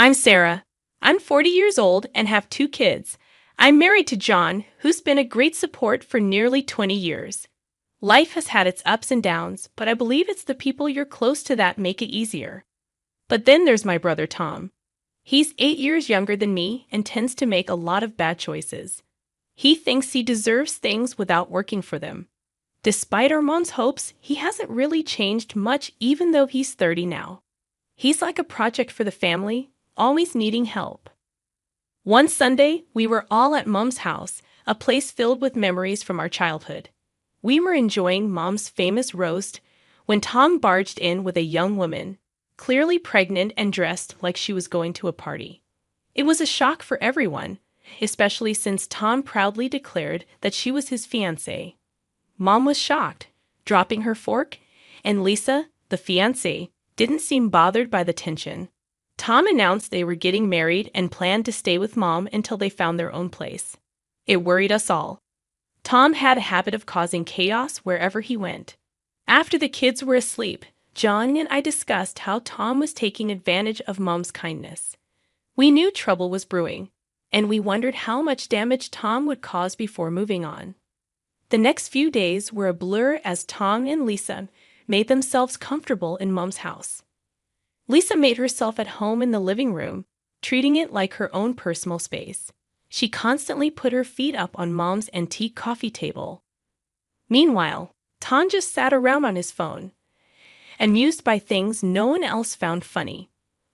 I'm Sarah. I'm 40 years old and have two kids. I'm married to John, who's been a great support for nearly 20 years. Life has had its ups and downs, but I believe it's the people you're close to that make it easier. But then there's my brother Tom. He's 8 years younger than me and tends to make a lot of bad choices. He thinks he deserves things without working for them. Despite our mom's hopes, he hasn't really changed much even though he's 30 now. He's like a project for the family, always needing help. One Sunday, we were all at Mom's house, a place filled with memories from our childhood. We were enjoying Mom's famous roast when Tom barged in with a young woman, clearly pregnant and dressed like she was going to a party. It was a shock for everyone, especially since Tom proudly declared that she was his fiancée. Mom was shocked, dropping her fork, and Lisa, the fiancée, didn't seem bothered by the tension. Tom announced they were getting married and planned to stay with Mom until they found their own place. It worried us all. Tom had a habit of causing chaos wherever he went. After the kids were asleep, John and I discussed how Tom was taking advantage of Mom's kindness. We knew trouble was brewing, and we wondered how much damage Tom would cause before moving on. The next few days were a blur as Tom and Lisa made themselves comfortable in Mom's house. Lisa made herself at home in the living room, treating it like her own personal space. She constantly put her feet up on Mom's antique coffee table. Meanwhile, Tom just sat around on his phone, amused by things no one else found funny.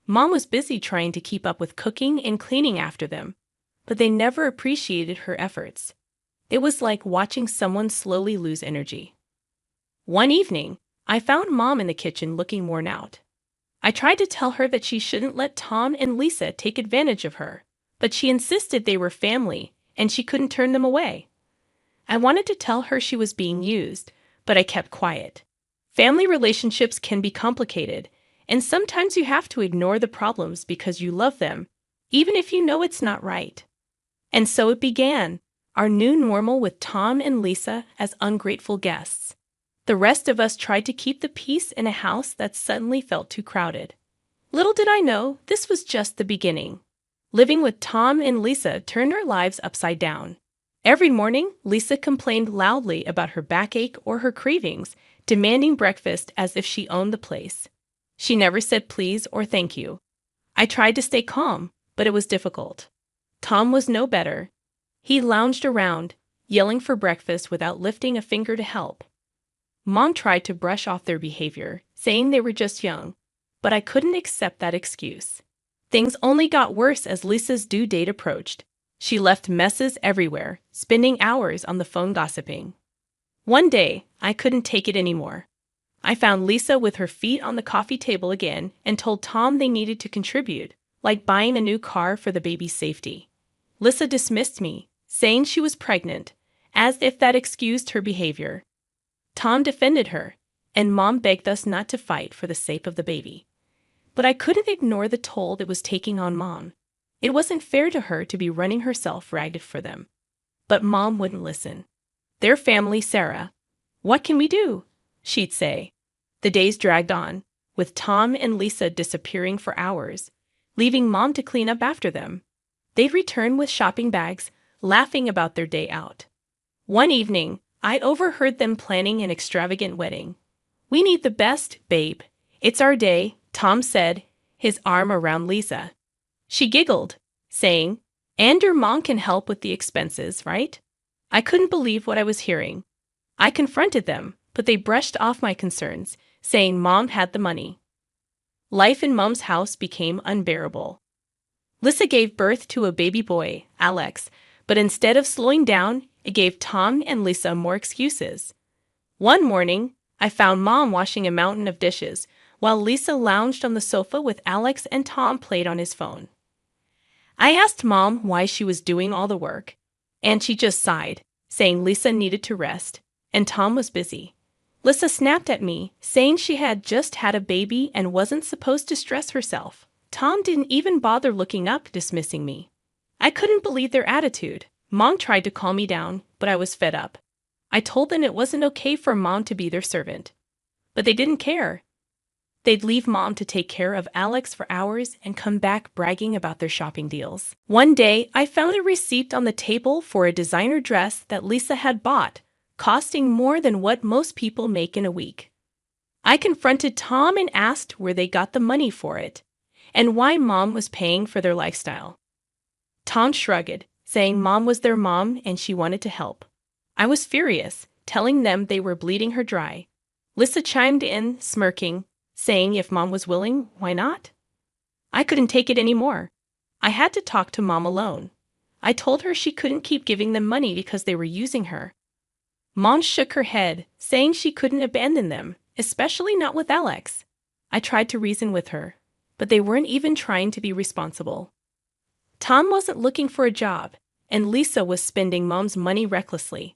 Mom was busy trying to keep up with cooking and cleaning after them, but they never appreciated her efforts. It was like watching someone slowly lose energy. One evening, I found Mom in the kitchen looking worn out. I tried to tell her that she shouldn't let Tom and Lisa take advantage of her, but she insisted they were family and she couldn't turn them away. I wanted to tell her she was being used, but I kept quiet. Family relationships can be complicated, and sometimes you have to ignore the problems because you love them, even if you know it's not right. And so it began, our new normal with Tom and Lisa as ungrateful guests. The rest of us tried to keep the peace in a house that suddenly felt too crowded. Little did I know, this was just the beginning. Living with Tom and Lisa turned our lives upside down. Every morning, Lisa complained loudly about her backache or her cravings, demanding breakfast as if she owned the place. She never said please or thank you. I tried to stay calm, but it was difficult. Tom was no better. He lounged around, yelling for breakfast without lifting a finger to help. Mom tried to brush off their behavior, saying they were just young, but I couldn't accept that excuse. Things only got worse as Lisa's due date approached. She left messes everywhere, spending hours on the phone gossiping. One day, I couldn't take it anymore. I found Lisa with her feet on the coffee table again and told Tom they needed to contribute, like buying a new car for the baby's safety. Lisa dismissed me, saying she was pregnant, as if that excused her behavior. Tom defended her, and Mom begged us not to fight for the sake of the baby. But I couldn't ignore the toll it was taking on Mom. It wasn't fair to her to be running herself ragged for them. But Mom wouldn't listen. "They're family, Sarah. What can we do?" she'd say. The days dragged on, with Tom and Lisa disappearing for hours, leaving Mom to clean up after them. They'd return with shopping bags, laughing about their day out. One evening, I overheard them planning an extravagant wedding. "We need the best, babe. It's our day," Tom said, his arm around Lisa. She giggled, saying, "And your mom can help with the expenses, right?" I couldn't believe what I was hearing. I confronted them, but they brushed off my concerns, saying Mom had the money. Life in Mom's house became unbearable. Lisa gave birth to a baby boy, Alex, but instead of slowing down, it gave Tom and Lisa more excuses. One morning, I found Mom washing a mountain of dishes, while Lisa lounged on the sofa with Alex and Tom played on his phone. I asked Mom why she was doing all the work, and she just sighed, saying Lisa needed to rest, and Tom was busy. Lisa snapped at me, saying she had just had a baby and wasn't supposed to stress herself. Tom didn't even bother looking up, dismissing me. I couldn't believe their attitude. Mom tried to calm me down, but I was fed up. I told them it wasn't okay for Mom to be their servant. But they didn't care. They'd leave Mom to take care of Alex for hours and come back bragging about their shopping deals. One day, I found a receipt on the table for a designer dress that Lisa had bought, costing more than what most people make in a week. I confronted Tom and asked where they got the money for it, and why Mom was paying for their lifestyle. Tom shrugged, saying Mom was their mom and she wanted to help. I was furious, telling them they were bleeding her dry. Lisa chimed in, smirking, saying if Mom was willing, why not? I couldn't take it anymore. I had to talk to Mom alone. I told her she couldn't keep giving them money because they were using her. Mom shook her head, saying she couldn't abandon them, especially not with Alex. I tried to reason with her, but they weren't even trying to be responsible. Tom wasn't looking for a job, and Lisa was spending Mom's money recklessly.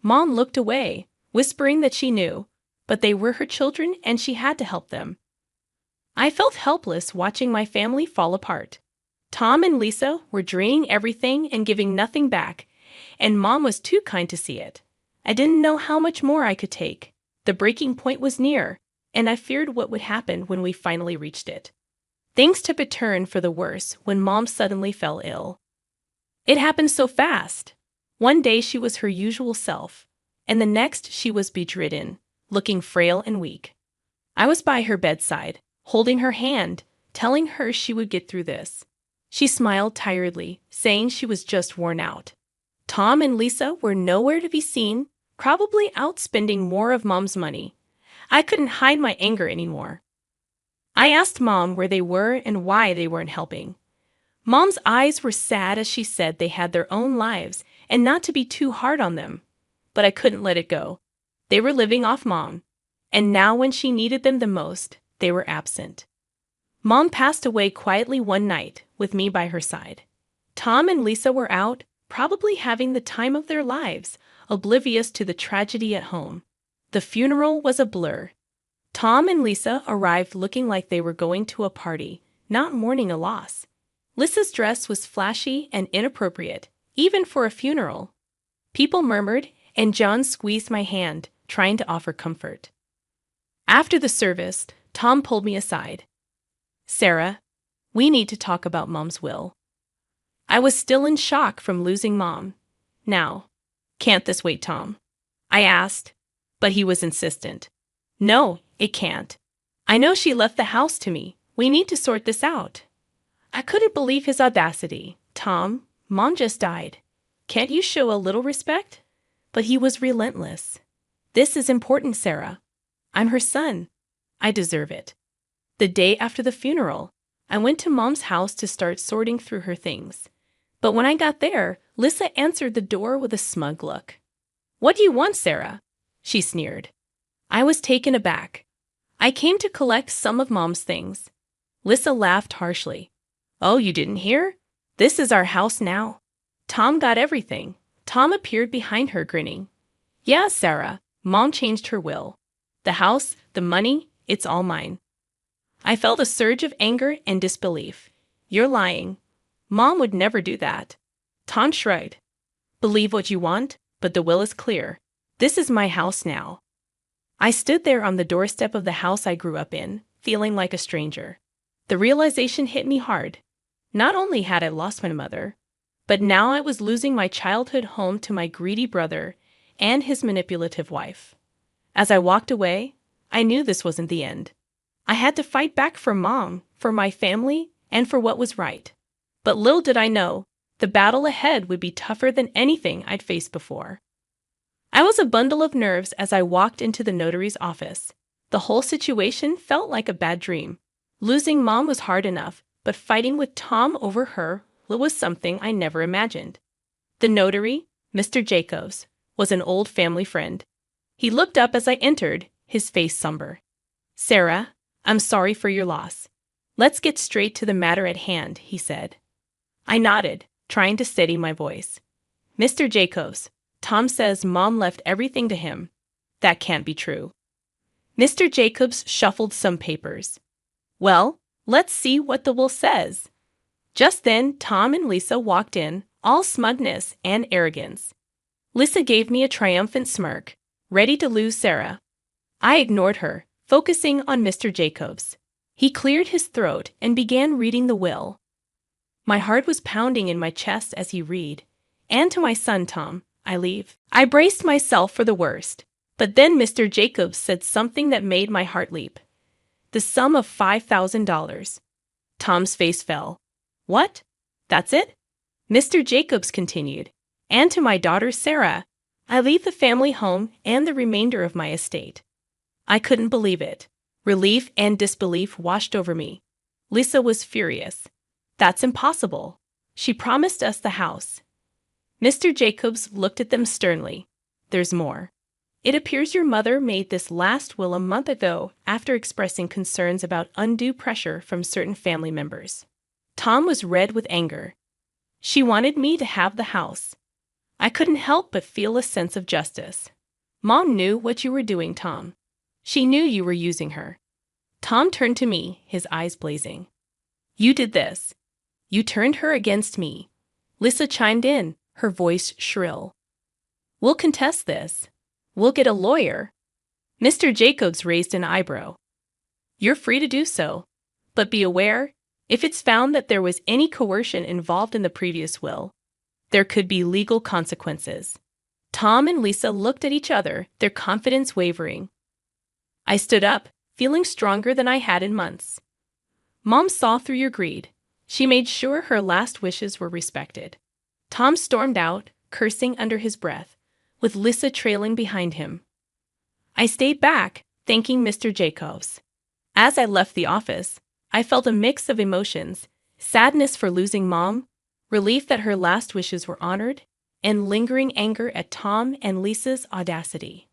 Mom looked away, whispering that she knew, but they were her children and she had to help them. I felt helpless watching my family fall apart. Tom and Lisa were draining everything and giving nothing back, and Mom was too kind to see it. I didn't know how much more I could take. The breaking point was near, and I feared what would happen when we finally reached it. Things took a turn for the worse when Mom suddenly fell ill. It happened so fast. One day she was her usual self, and the next she was bedridden, looking frail and weak. I was by her bedside, holding her hand, telling her she would get through this. She smiled tiredly, saying she was just worn out. Tom and Lisa were nowhere to be seen, probably out spending more of Mom's money. I couldn't hide my anger anymore. I asked Mom where they were and why they weren't helping. Mom's eyes were sad as she said they had their own lives and not to be too hard on them. But I couldn't let it go. They were living off Mom, and now when she needed them the most, they were absent. Mom passed away quietly one night, with me by her side. Tom and Lisa were out, probably having the time of their lives, oblivious to the tragedy at home. The funeral was a blur. Tom and Lisa arrived looking like they were going to a party, not mourning a loss. Lisa's dress was flashy and inappropriate, even for a funeral. People murmured, and John squeezed my hand, trying to offer comfort. After the service, Tom pulled me aside. "Sarah, we need to talk about Mom's will." I was still in shock from losing Mom. "Now, can't this wait, Tom?" I asked, but he was insistent. "No, it can't. I know she left the house to me. We need to sort this out." I couldn't believe his audacity. "Tom, Mom just died. Can't you show a little respect?" But he was relentless. "This is important, Sarah. I'm her son. I deserve it." The day after the funeral, I went to Mom's house to start sorting through her things. But when I got there, Lisa answered the door with a smug look. "What do you want, Sarah?" she sneered. I was taken aback. "I came to collect some of Mom's things." Lisa laughed harshly. "Oh, you didn't hear? This is our house now. Tom got everything." Tom appeared behind her, grinning. "Yeah, Sarah, Mom changed her will. The house, the money, it's all mine." I felt a surge of anger and disbelief. "You're lying. Mom would never do that." Tom shrugged. "Believe what you want, but the will is clear. This is my house now." I stood there on the doorstep of the house I grew up in, feeling like a stranger. The realization hit me hard. Not only had I lost my mother, but now I was losing my childhood home to my greedy brother and his manipulative wife. As I walked away, I knew this wasn't the end. I had to fight back for Mom, for my family, and for what was right. But little did I know, the battle ahead would be tougher than anything I'd faced before. I was a bundle of nerves as I walked into the notary's office. The whole situation felt like a bad dream. Losing Mom was hard enough, but fighting with Tom over her was something I never imagined. The notary, Mr. Jacobs, was an old family friend. He looked up as I entered, his face somber. "Sarah, I'm sorry for your loss. Let's get straight to the matter at hand," he said. I nodded, trying to steady my voice. "Mr. Jacobs, Tom says Mom left everything to him. That can't be true." Mr. Jacobs shuffled some papers. "Well, let's see what the will says." Just then, Tom and Lisa walked in, all smugness and arrogance. Lisa gave me a triumphant smirk, ready to lose Sarah. I ignored her, focusing on Mr. Jacobs. He cleared his throat and began reading the will. My heart was pounding in my chest as he read. And to my son, Tom, I leave. I braced myself for the worst. But then Mr. Jacobs said something that made my heart leap. The sum of $5,000. Tom's face fell. What? That's it? Mr. Jacobs continued. And to my daughter Sarah, I leave the family home and the remainder of my estate. I couldn't believe it. Relief and disbelief washed over me. Lisa was furious. That's impossible. She promised us the house. Mr. Jacobs looked at them sternly. There's more. It appears your mother made this last will a month ago after expressing concerns about undue pressure from certain family members. Tom was red with anger. She wanted me to have the house. I couldn't help but feel a sense of justice. Mom knew what you were doing, Tom. She knew you were using her. Tom turned to me, his eyes blazing. You did this. You turned her against me. Lisa chimed in, her voice shrill. We'll contest this. We'll get a lawyer. Mr. Jacobs raised an eyebrow. You're free to do so, but be aware, if it's found that there was any coercion involved in the previous will, there could be legal consequences. Tom and Lisa looked at each other, their confidence wavering. I stood up, feeling stronger than I had in months. Mom saw through your greed. She made sure her last wishes were respected. Tom stormed out, cursing under his breath, with Lisa trailing behind him. I stayed back, thanking Mr. Jacobs. As I left the office, I felt a mix of emotions, sadness for losing Mom, relief that her last wishes were honored, and lingering anger at Tom and Lisa's audacity.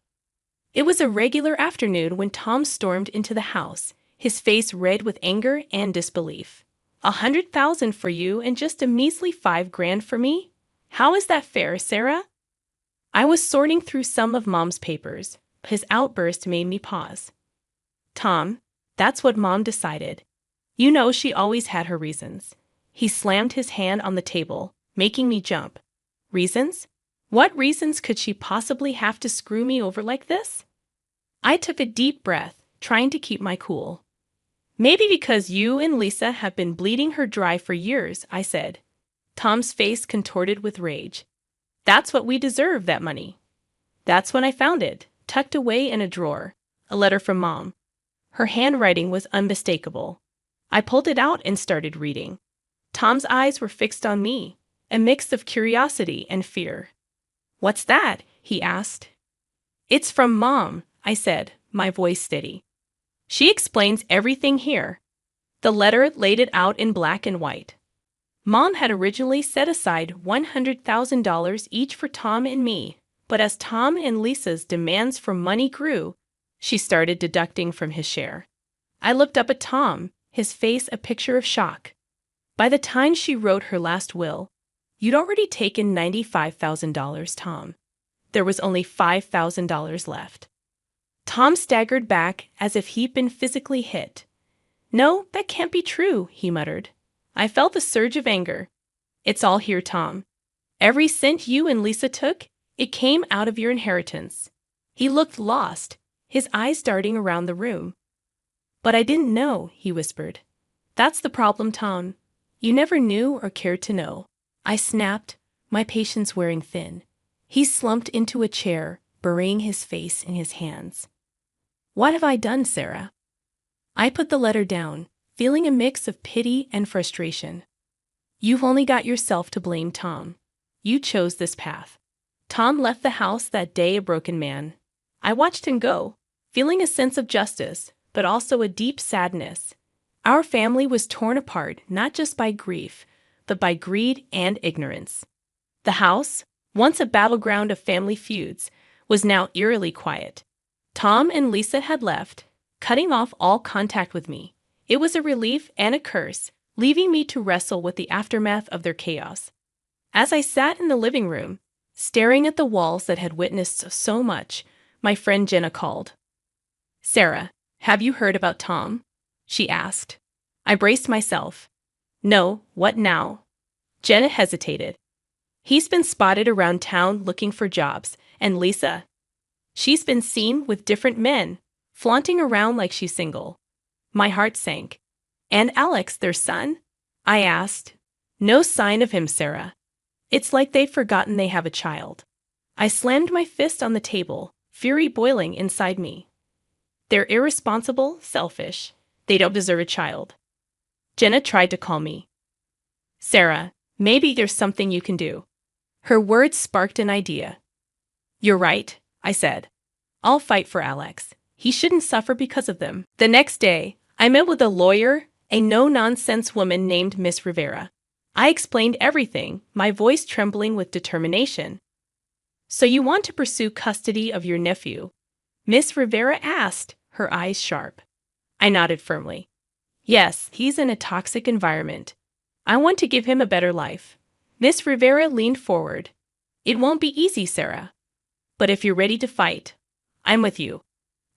It was a regular afternoon when Tom stormed into the house, his face red with anger and disbelief. $100,000 for you and just a measly $5,000 for me? How is that fair, Sarah? I was sorting through some of Mom's papers. His outburst made me pause. Tom, that's what Mom decided. You know she always had her reasons. He slammed his hand on the table, making me jump. Reasons? What reasons could she possibly have to screw me over like this? I took a deep breath, trying to keep my cool. Maybe because you and Lisa have been bleeding her dry for years, I said. Tom's face contorted with rage. That's what we deserve, that money. That's when I found it, tucked away in a drawer, a letter from Mom. Her handwriting was unmistakable. I pulled it out and started reading. Tom's eyes were fixed on me, a mix of curiosity and fear. What's that? He asked. It's from Mom, I said, my voice steady. She explains everything here. The letter laid it out in black and white. Mom had originally set aside $100,000 each for Tom and me, but as Tom and Lisa's demands for money grew, she started deducting from his share. I looked up at Tom, his face a picture of shock. By the time she wrote her last will, you'd already taken $95,000, Tom. There was only $5,000 left. Tom staggered back as if he'd been physically hit. No, that can't be true, he muttered. I felt a surge of anger. It's all here, Tom. Every cent you and Lisa took, it came out of your inheritance. He looked lost, his eyes darting around the room. But I didn't know, he whispered. That's the problem, Tom. You never knew or cared to know. I snapped, my patience wearing thin. He slumped into a chair, burying his face in his hands. What have I done, Sarah? I put the letter down, feeling a mix of pity and frustration. You've only got yourself to blame, Tom. You chose this path. Tom left the house that day a broken man. I watched him go, feeling a sense of justice, but also a deep sadness. Our family was torn apart not just by grief, but by greed and ignorance. The house, once a battleground of family feuds, was now eerily quiet. Tom and Lisa had left, cutting off all contact with me. It was a relief and a curse, leaving me to wrestle with the aftermath of their chaos. As I sat in the living room, staring at the walls that had witnessed so much, my friend Jenna called. Sarah, have you heard about Tom? She asked. I braced myself. No, what now? Jenna hesitated. He's been spotted around town looking for jobs, and Lisa, she's been seen with different men, flaunting around like she's single. My heart sank. And Alex, their son? I asked. No sign of him, Sarah. It's like they've forgotten they have a child. I slammed my fist on the table, fury boiling inside me. They're irresponsible, selfish. They don't deserve a child. Jenna tried to calm me. Sarah, maybe there's something you can do. Her words sparked an idea. You're right, I said. I'll fight for Alex. He shouldn't suffer because of them. The next day, I met with a lawyer, a no-nonsense woman named Miss Rivera. I explained everything, my voice trembling with determination. So you want to pursue custody of your nephew? Miss Rivera asked, her eyes sharp. I nodded firmly. Yes, he's in a toxic environment. I want to give him a better life. Miss Rivera leaned forward. It won't be easy, Sarah. But if you're ready to fight, I'm with you.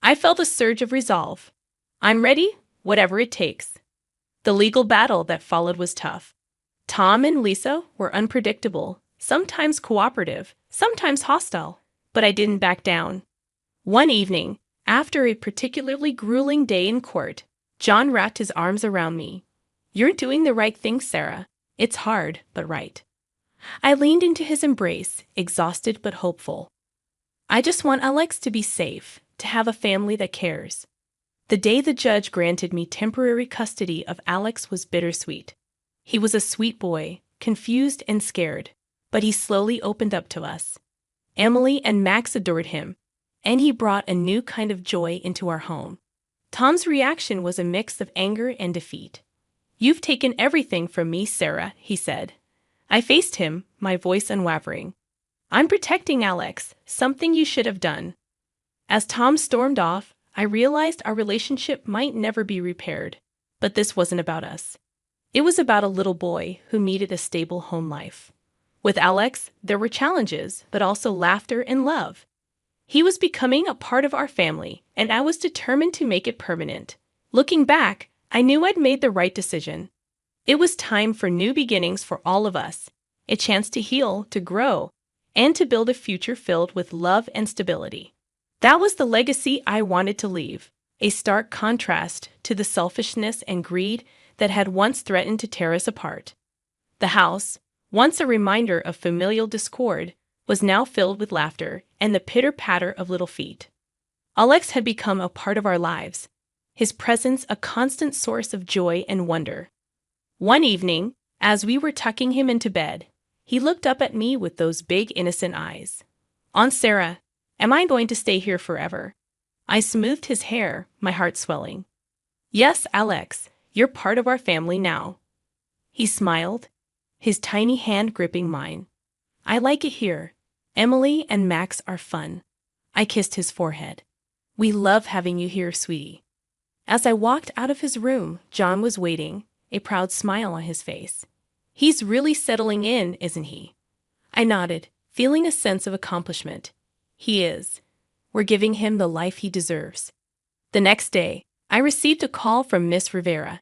I felt a surge of resolve. I'm ready, whatever it takes. The legal battle that followed was tough. Tom and Lisa were unpredictable, sometimes cooperative, sometimes hostile, but I didn't back down. One evening, after a particularly grueling day in court, John wrapped his arms around me. You're doing the right thing, Sarah. It's hard, but right. I leaned into his embrace, exhausted but hopeful. I just want Alex to be safe, to have a family that cares. The day the judge granted me temporary custody of Alex was bittersweet. He was a sweet boy, confused and scared, but he slowly opened up to us. Emily and Max adored him, and he brought a new kind of joy into our home. Tom's reaction was a mix of anger and defeat. You've taken everything from me, Sarah, he said. I faced him, my voice unwavering. I'm protecting Alex, something you should have done. As Tom stormed off, I realized our relationship might never be repaired, but this wasn't about us. It was about a little boy who needed a stable home life. With Alex, there were challenges, but also laughter and love. He was becoming a part of our family, and I was determined to make it permanent. Looking back, I knew I'd made the right decision. It was time for new beginnings for all of us, a chance to heal, to grow, and to build a future filled with love and stability. That was the legacy I wanted to leave, a stark contrast to the selfishness and greed that had once threatened to tear us apart. The house, once a reminder of familial discord, was now filled with laughter and the pitter-patter of little feet. Alex had become a part of our lives, his presence a constant source of joy and wonder. One evening, as we were tucking him into bed, he looked up at me with those big innocent eyes. Aunt Sarah, am I going to stay here forever? I smoothed his hair, my heart swelling. Yes, Alex, you're part of our family now. He smiled, his tiny hand gripping mine. I like it here. Emily and Max are fun. I kissed his forehead. We love having you here, sweetie. As I walked out of his room, John was waiting, a proud smile on his face. He's really settling in, isn't he? I nodded, feeling a sense of accomplishment. He is. We're giving him the life he deserves. The next day, I received a call from Miss Rivera.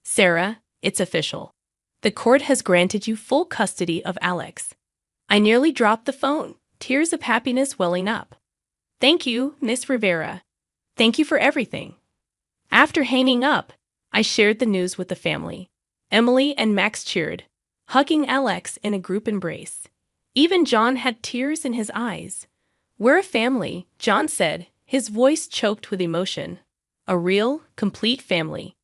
Sarah, it's official. The court has granted you full custody of Alex. I nearly dropped the phone, tears of happiness welling up. Thank you, Miss Rivera. Thank you for everything. After hanging up, I shared the news with the family. Emily and Max cheered, hugging Alex in a group embrace. Even John had tears in his eyes. We're a family, John said, his voice choked with emotion. A real, complete family.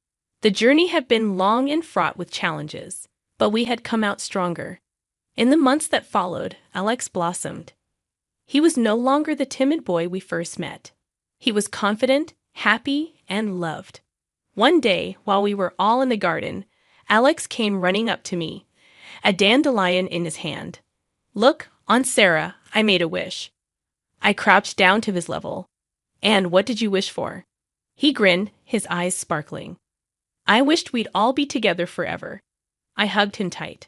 The journey had been long and fraught with challenges, but we had come out stronger. In the months that followed, Alex blossomed. He was no longer the timid boy we first met. He was confident, happy, and loved. One day, while we were all in the garden, Alex came running up to me, a dandelion in his hand. Look, Aunt Sarah, I made a wish. I crouched down to his level. And what did you wish for? He grinned, his eyes sparkling. I wished we'd all be together forever. I hugged him tight.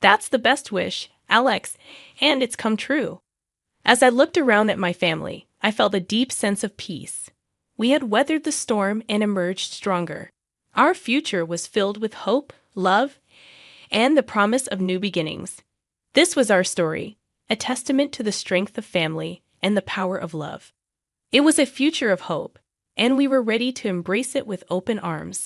That's the best wish, Alex, and it's come true. As I looked around at my family, I felt a deep sense of peace. We had weathered the storm and emerged stronger. Our future was filled with hope, love, and the promise of new beginnings. This was our story, a testament to the strength of family and the power of love. It was a future of hope, and we were ready to embrace it with open arms.